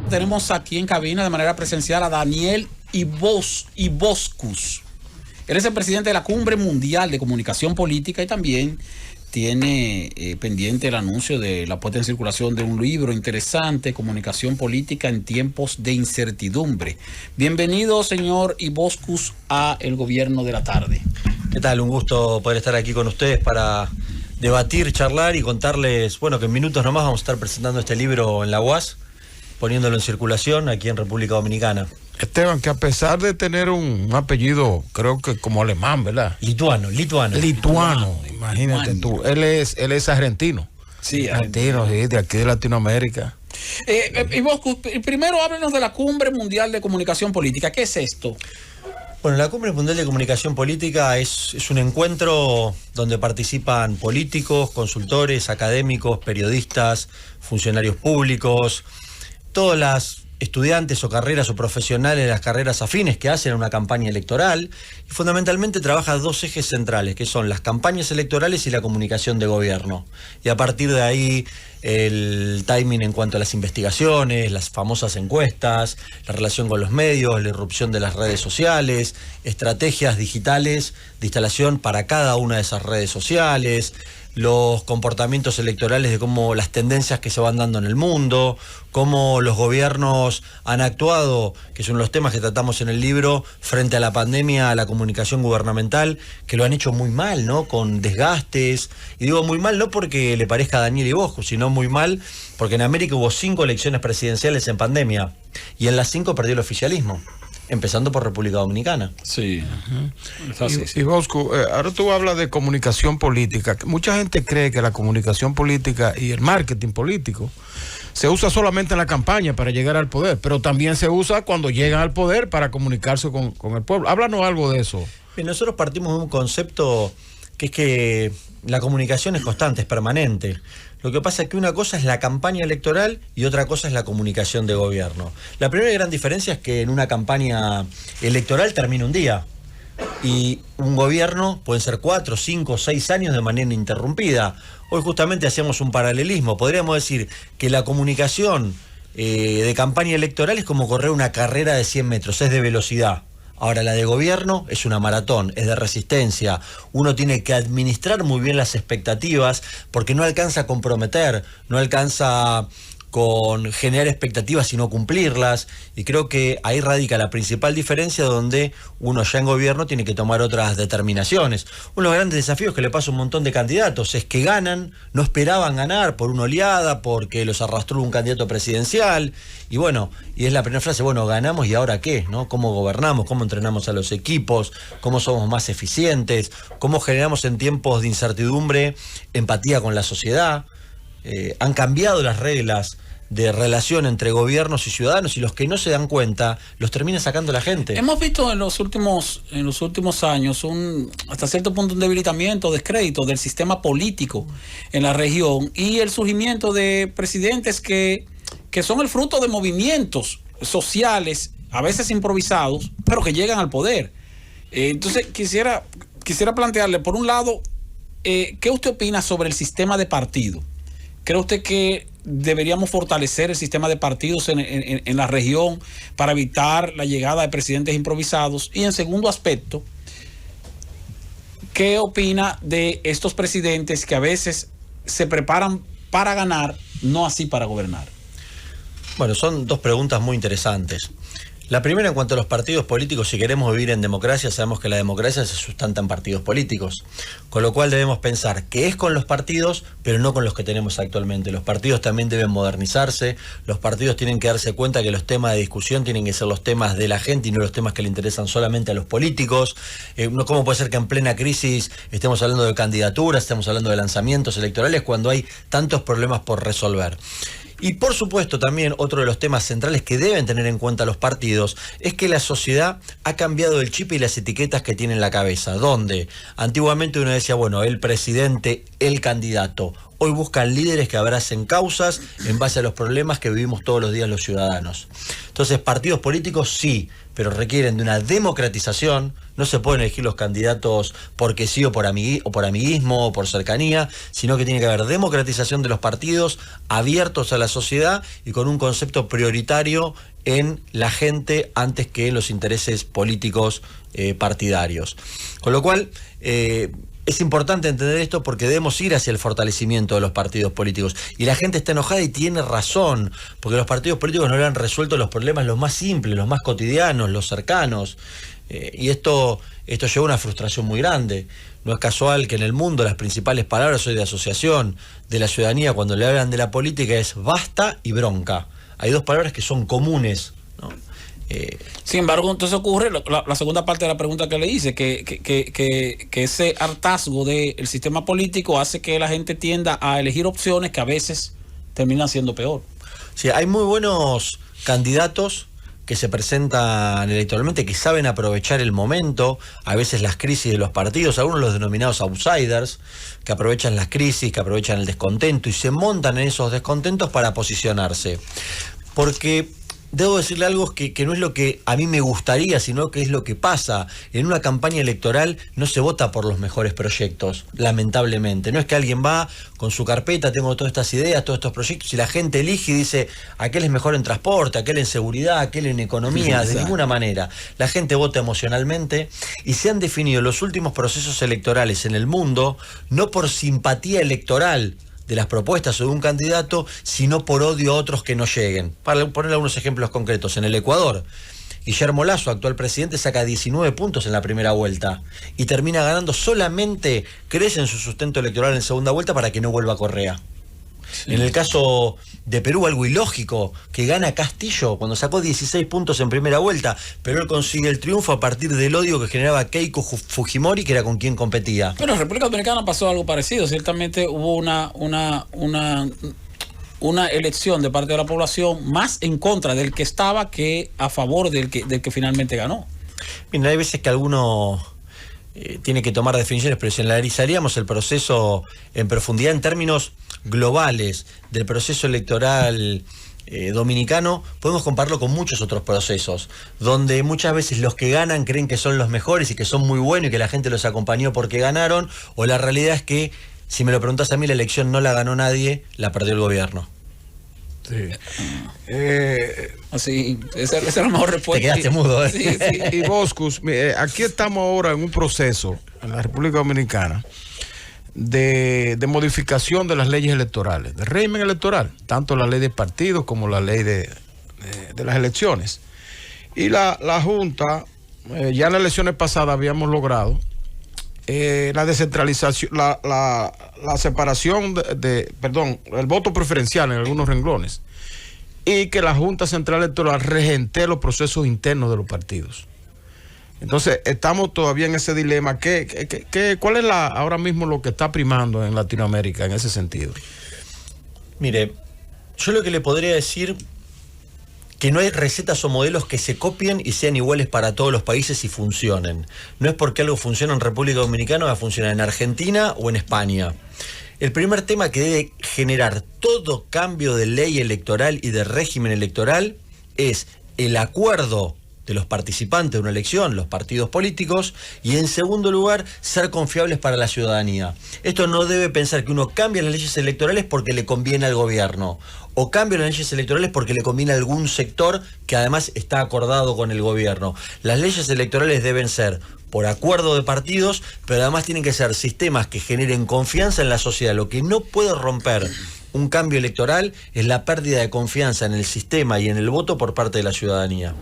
Tenemos aquí en cabina de manera presencial a Daniel Iboscus. Él es el presidente de la Cumbre Mundial de Comunicación Política y también tiene pendiente el anuncio de la puesta en circulación de un libro interesante, Comunicación Política en Tiempos de Incertidumbre. Bienvenido, señor Iboscus, a El Gobierno de la Tarde. ¿Qué tal? Un gusto poder estar aquí con ustedes para debatir, charlar y contarles, bueno, que en minutos nomás vamos a estar presentando este libro en la UAS, poniéndolo en circulación aquí en República Dominicana. Esteban, que a pesar de tener un apellido, creo que como alemán, ¿verdad? Lituano, imagínate tú. Él es argentino. Sí, argentino, sí, de aquí de Latinoamérica. Y vos, primero háblenos de la Cumbre Mundial de Comunicación Política. ¿Qué es esto? Bueno, la Cumbre Mundial de Comunicación Política es un encuentro donde participan políticos, consultores, académicos, periodistas, funcionarios públicos, todas las estudiantes o carreras o profesionales de las carreras afines que hacen una campaña electoral, y fundamentalmente trabaja dos ejes centrales, que son las campañas electorales y la comunicación de gobierno. Y a partir de ahí el timing en cuanto a las investigaciones, las famosas encuestas, la relación con los medios, la irrupción de las redes sociales, estrategias digitales de instalación para cada una de esas redes sociales, los comportamientos electorales de cómo las tendencias que se van dando en el mundo, cómo los gobiernos han actuado, que son los temas que tratamos en el libro, frente a la pandemia, a la comunicación gubernamental, que lo han hecho muy mal, ¿no? Con desgastes. Y digo muy mal no porque le parezca a Daniel Iboscus, sino muy mal porque en América hubo 5 elecciones presidenciales en pandemia y en las 5 perdió el oficialismo, empezando por República Dominicana. Sí. Y Bosco, ahora tú hablas de comunicación política. Mucha gente cree que la comunicación política y el marketing político se usa solamente en la campaña para llegar al poder, pero también se usa cuando llegan al poder para comunicarse con el pueblo. Háblanos algo de eso. Bien, nosotros partimos de un concepto que es que la comunicación es constante, es permanente. Lo que pasa es que una cosa es la campaña electoral y otra cosa es la comunicación de gobierno. La primera gran diferencia es que en una campaña electoral termina un día y un gobierno pueden ser 4, 5, 6 años de manera ininterrumpida. Hoy justamente hacíamos un paralelismo. Podríamos decir que la comunicación de campaña electoral es como correr una carrera de 100 metros, es de velocidad. Ahora la de gobierno es una maratón, es de resistencia. Uno tiene que administrar muy bien las expectativas porque no alcanza a comprometer, no alcanza con generar expectativas y no cumplirlas, y creo que ahí radica la principal diferencia, donde uno ya en gobierno tiene que tomar otras determinaciones. Uno de los grandes desafíos que le pasa a un montón de candidatos es que ganan, no esperaban ganar por una oleada, porque los arrastró un candidato presidencial, y bueno, y es la primera frase, bueno, ganamos y ahora qué, ¿no? ¿Cómo gobernamos? ¿Cómo entrenamos a los equipos? ¿Cómo somos más eficientes? ¿Cómo generamos en tiempos de incertidumbre empatía con la sociedad? Han cambiado las reglas de relación entre gobiernos y ciudadanos, y los que no se dan cuenta los termina sacando la gente. Hemos visto en los últimos años hasta cierto punto un debilitamiento, descrédito del sistema político en la región y el surgimiento de presidentes que son el fruto de movimientos sociales, a veces improvisados, pero que llegan al poder. Entonces quisiera plantearle, por un lado, ¿qué usted opina sobre el sistema de partido? ¿Cree usted que deberíamos fortalecer el sistema de partidos en la región para evitar la llegada de presidentes improvisados? Y en segundo aspecto, ¿qué opina de estos presidentes que a veces se preparan para ganar, no así para gobernar? Bueno, son dos preguntas muy interesantes. La primera, en cuanto a los partidos políticos, si queremos vivir en democracia, sabemos que la democracia se sustenta en partidos políticos, con lo cual debemos pensar que es con los partidos, pero no con los que tenemos actualmente. Los partidos también deben modernizarse, los partidos tienen que darse cuenta que los temas de discusión tienen que ser los temas de la gente y no los temas que le interesan solamente a los políticos. ¿Cómo puede ser que en plena crisis estemos hablando de candidaturas, estemos hablando de lanzamientos electorales cuando hay tantos problemas por resolver? Y por supuesto también otro de los temas centrales que deben tener en cuenta los partidos es que la sociedad ha cambiado el chip y las etiquetas que tiene en la cabeza, donde antiguamente uno decía, bueno, el presidente, el candidato. hoy buscan líderes que abracen causas en base a los problemas que vivimos todos los días los ciudadanos. Entonces, partidos políticos sí, pero requieren de una democratización. No se pueden elegir los candidatos porque sí o por amiguismo o por cercanía, sino que tiene que haber democratización de los partidos abiertos a la sociedad y con un concepto prioritario en la gente antes que los intereses políticos partidarios. Con lo cual, es importante entender esto porque debemos ir hacia el fortalecimiento de los partidos políticos. Y la gente está enojada y tiene razón, porque los partidos políticos no le han resuelto los problemas los más simples, los más cotidianos, los cercanos. Y esto lleva a una frustración muy grande. No es casual que en el mundo las principales palabras hoy de asociación de la ciudadanía cuando le hablan de la política es basta y bronca. Hay dos palabras que son comunes, ¿no? Sin embargo, entonces ocurre la segunda parte de la pregunta que le hice, que ese hartazgo del sistema político hace que la gente tienda a elegir opciones que a veces terminan siendo peor. Sí, hay muy buenos candidatos que se presentan electoralmente, que saben aprovechar el momento, a veces las crisis de los partidos, algunos los denominados outsiders, que aprovechan las crisis, que aprovechan el descontento y se montan en esos descontentos para posicionarse. Porque debo decirle algo que no es lo que a mí me gustaría, sino que es lo que pasa. En una campaña electoral no se vota por los mejores proyectos, lamentablemente. No es que alguien va con su carpeta, tengo todas estas ideas, todos estos proyectos, y la gente elige y dice, aquel es mejor en transporte, aquel en seguridad, aquel en economía. De ninguna manera. La gente vota emocionalmente y se han definido los últimos procesos electorales en el mundo no por simpatía electoral de las propuestas o de un candidato, sino por odio a otros que no lleguen. Para poner algunos ejemplos concretos, en el Ecuador, Guillermo Lasso, actual presidente, saca 19 puntos en la primera vuelta y termina ganando, solamente crece en su sustento electoral en segunda vuelta para que no vuelva Correa. Sí. En el caso de Perú, algo ilógico, que gana Castillo cuando sacó 16 puntos en primera vuelta, pero él consigue el triunfo a partir del odio que generaba Keiko Fujimori, que era con quien competía. Pero en República Dominicana pasó algo parecido. Ciertamente hubo una elección de parte de la población más en contra del que estaba que a favor del que finalmente ganó. Mira, hay veces que alguno tiene que tomar definiciones, pero si analizaríamos el proceso en profundidad en términos globales del proceso electoral dominicano, podemos compararlo con muchos otros procesos, donde muchas veces los que ganan creen que son los mejores y que son muy buenos y que la gente los acompañó porque ganaron, o la realidad es que, si me lo preguntas a mí, la elección no la ganó nadie, la perdió el gobierno. Sí. Así, esa es la mejor respuesta. Te quedaste mudo, ¿eh? Sí, sí. Y Boscus, aquí estamos ahora en un proceso en la República Dominicana de modificación de las leyes electorales, de régimen electoral, tanto la ley de partidos como la ley de las elecciones. Y la Junta, ya en las elecciones pasadas habíamos logrado la descentralización, la separación el voto preferencial en algunos renglones, y que la Junta Central Electoral regente los procesos internos de los partidos. Entonces, estamos todavía en ese dilema. ¿Cuál es ahora mismo lo que está primando en Latinoamérica en ese sentido? Mire, yo lo que le podría decir, que no hay recetas o modelos que se copien y sean iguales para todos los países y funcionen. No es porque algo funciona en República Dominicana, va a funcionar en Argentina o en España. El primer tema que debe generar todo cambio de ley electoral y de régimen electoral es el acuerdo de los participantes de una elección, los partidos políticos, y en segundo lugar, ser confiables para la ciudadanía. Esto no debe pensar que uno cambia las leyes electorales porque le conviene al gobierno, o cambia las leyes electorales porque le conviene a algún sector que además está acordado con el gobierno. Las leyes electorales deben ser por acuerdo de partidos, pero además tienen que ser sistemas que generen confianza en la sociedad. Lo que no puede romper un cambio electoral es la pérdida de confianza en el sistema y en el voto por parte de la ciudadanía.